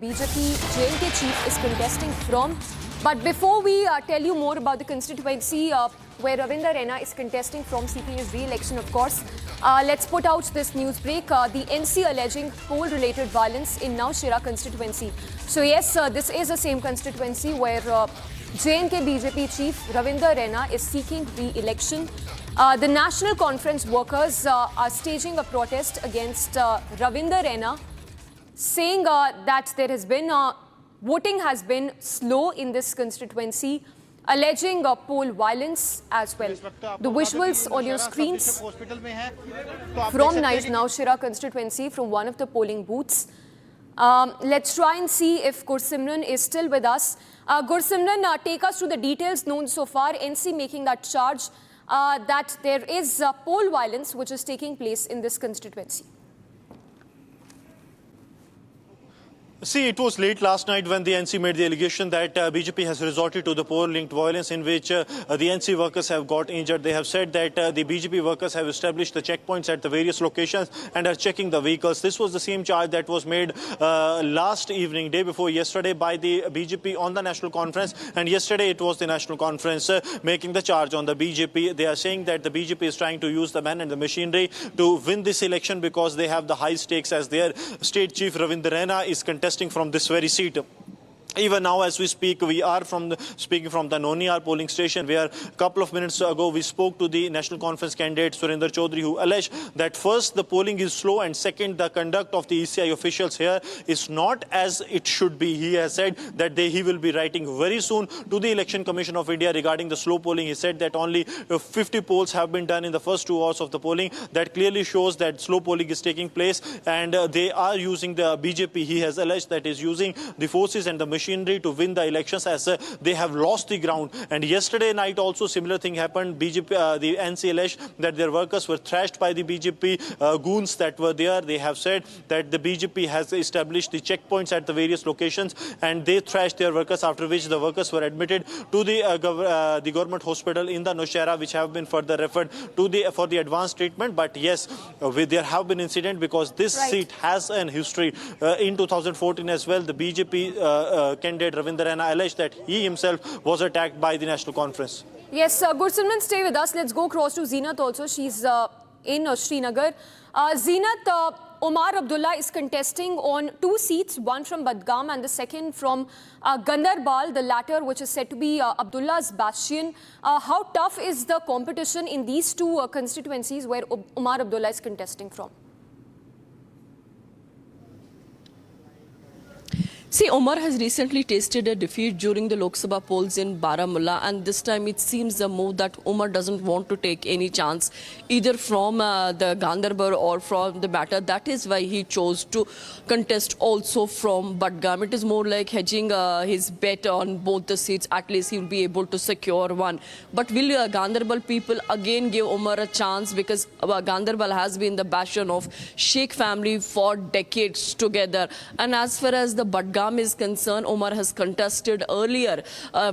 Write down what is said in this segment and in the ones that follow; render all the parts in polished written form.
BJP J&K chief is contesting from. But before we tell you more about the constituency where Ravinder Raina is contesting from CPA's re-election, of course, let's put out this news break. The NC alleging poll-related violence in Nowshera constituency. So yes, this is the same constituency where J&K BJP chief Ravinder Raina is seeking re-election. The National Conference workers are staging a protest against Ravinder Raina, saying that there has been voting has been slow in this constituency, alleging poll violence as well. The visuals on your screens from Nowshera constituency from one of the polling booths. Let's try and see if Gursimran is still with us. Gursimran, take us through the details known so far. NC making that charge that there is poll violence which is taking place in this constituency. See, it was late last night when the NC made the allegation that BJP has resorted to the poll-linked violence in which the NC workers have got injured. They have said that the BJP workers have established the checkpoints at the various locations and are checking the vehicles. This was the same charge that was made last evening, day before yesterday, by the BJP on the National Conference. And yesterday it was the National Conference making the charge on the BJP. They are saying that the BJP is trying to use the man and the machinery to win this election because they have the high stakes, as their state chief Ravinder Raina is contesting from this very seat. Even now, as we speak, we are speaking from the Noniar polling station, where a couple of minutes ago we spoke to the National Conference candidate Surinder Chaudhary, who alleged that first, the polling is slow, and second, the conduct of the ECI officials here is not as it should be. He has said that he will be writing very soon to the Election Commission of India regarding the slow polling. He said that only 50 polls have been done in the first 2 hours of the polling. That clearly shows that slow polling is taking place, and they are using the BJP. He has alleged that is using the forces and the machinery to win the elections, as they have lost the ground. And yesterday night also similar thing happened. BJP, the NC alleged that their workers were thrashed by the BJP goons that were there. They have said that the BJP has established the checkpoints at the various locations and they thrashed their workers, after which the workers were admitted to the government hospital in the Nowshera, which have been further referred to for the advanced treatment. But yes, there have been incidents because this seat has an history. In 2014 as well, the BJP candidate Ravinder Raina alleged that he himself was attacked by the National Conference. Yes, Gursimran, stay with us. Let's go across to Zeenat also. She's in Srinagar. Zeenat, Omar Abdullah is contesting on 2 seats, one from Badgam and the second from Gandarbal, the latter which is said to be Abdullah's bastion. How tough is the competition in these 2 constituencies where Omar Abdullah is contesting from? See, Omar has recently tasted a defeat during the Lok Sabha polls in Baramulla, and this time it seems the move that Omar doesn't want to take any chance either from the Gandarbal or from the batter. That is why he chose to contest also from Badgam. It is more like hedging his bet on both the seats. At least he will be able to secure one. But will Gandarbal people again give Omar a chance, because Gandarbal has been the bastion of Sheikh family for decades together. And as far as the Badgam is concerned, Omar has contested earlier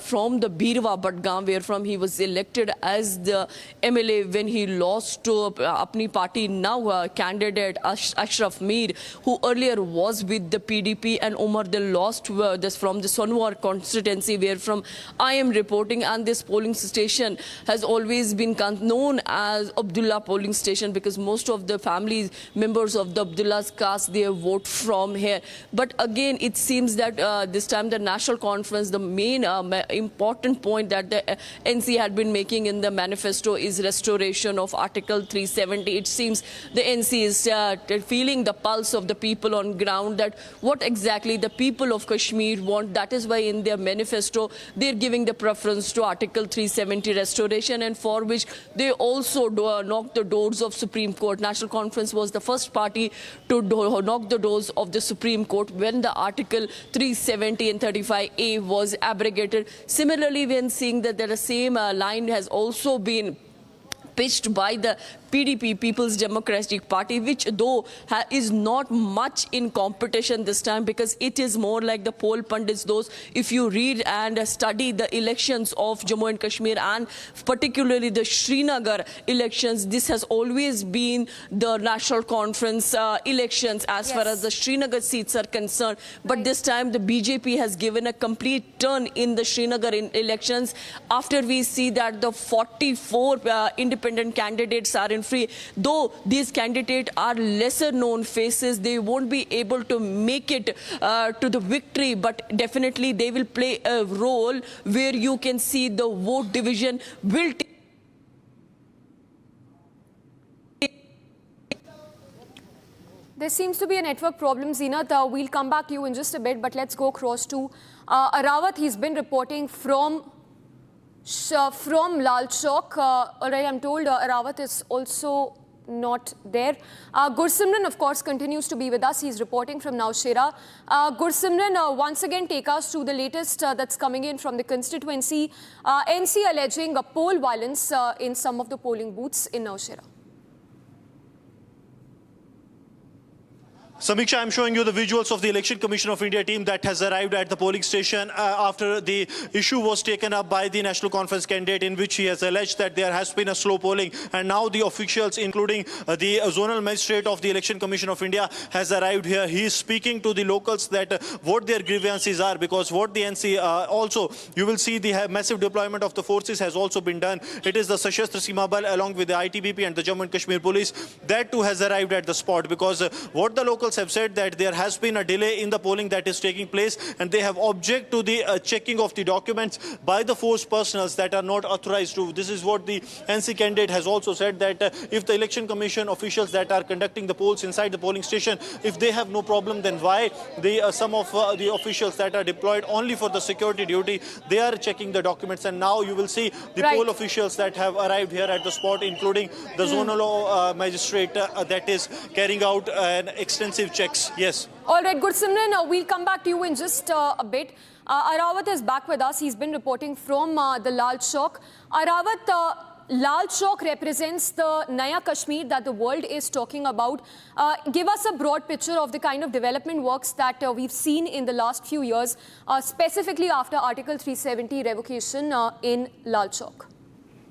from the Birwa Badgam, where from he was elected as the MLA when he lost to Apni Party now candidate Ashraf Mir, who earlier was with the PDP, and Omar then lost this from the Sonwar constituency, where from I am reporting, and this polling station has always been known as Abdullah polling station because most of the family members of the Abdullah's caste, they vote from here. But again, it seems that this time the National Conference, the main important point that the NC had been making in the manifesto is restoration of Article 370. It seems the NC is feeling the pulse of the people on ground, that what exactly the people of Kashmir want. That is why in their manifesto they're giving the preference to Article 370 restoration, and for which they also knocked the doors of Supreme Court. National Conference was the first party to knock the doors of the Supreme Court when the Article 370 and 35A was abrogated. Similarly, when seeing that the same line has also been pitched by the PDP, People's Democratic Party, which though is not much in competition this time, because it is more like the poll pundits. Those, if you read and study the elections of Jammu and Kashmir and particularly the Srinagar elections, this has always been the National Conference elections as far as the Srinagar seats are concerned. But this time the BJP has given a complete turn in the Srinagar elections after we see that the 44 independent candidates are in free. Though these candidates are lesser known faces, they won't be able to make it to the victory, but definitely they will play a role where you can see the vote division will take. There seems to be a network problem, Zinat. We'll come back to you in just a bit, but let's go across to Arawat. He's been reporting from Lal Chowk. Alright, I'm told Arawat is also not there. Gursimran, of course, continues to be with us. He's reporting from Nowshera. Gursimran, once again, take us to the latest that's coming in from the constituency. NC alleging poll violence in some of the polling booths in Nowshera. Samiksha, I'm showing you the visuals of the Election Commission of India team that has arrived at the polling station after the issue was taken up by the National Conference candidate, in which he has alleged that there has been a slow polling. And now the officials, including the zonal magistrate of the Election Commission of India, has arrived here. He is speaking to the locals that what their grievances are, because what the NC also, you will see the massive deployment of the forces has also been done. It is the Sashastra Seema Bal along with the ITBP and the Jammu and Kashmir police that too has arrived at the spot, because what the locals have said that there has been a delay in the polling that is taking place, and they have object to the checking of the documents by the force personals that are not authorized to. This is what the NC candidate has also said, that if the Election Commission officials that are conducting the polls inside the polling station, if they have no problem, then why some of the officials that are deployed only for the security duty, they are checking the documents. And now you will see the poll officials that have arrived here at the spot, including the zonal magistrate that is carrying out an extensive checks. Yes. All right, Gursimran, we'll come back to you in just a bit. Arawat is back with us. He's been reporting from the Lal Chowk. Arawat, Lal Chowk represents the Naya Kashmir that the world is talking about. Give us a broad picture of the kind of development works that we've seen in the last few years, specifically after Article 370 revocation in Lal Chowk.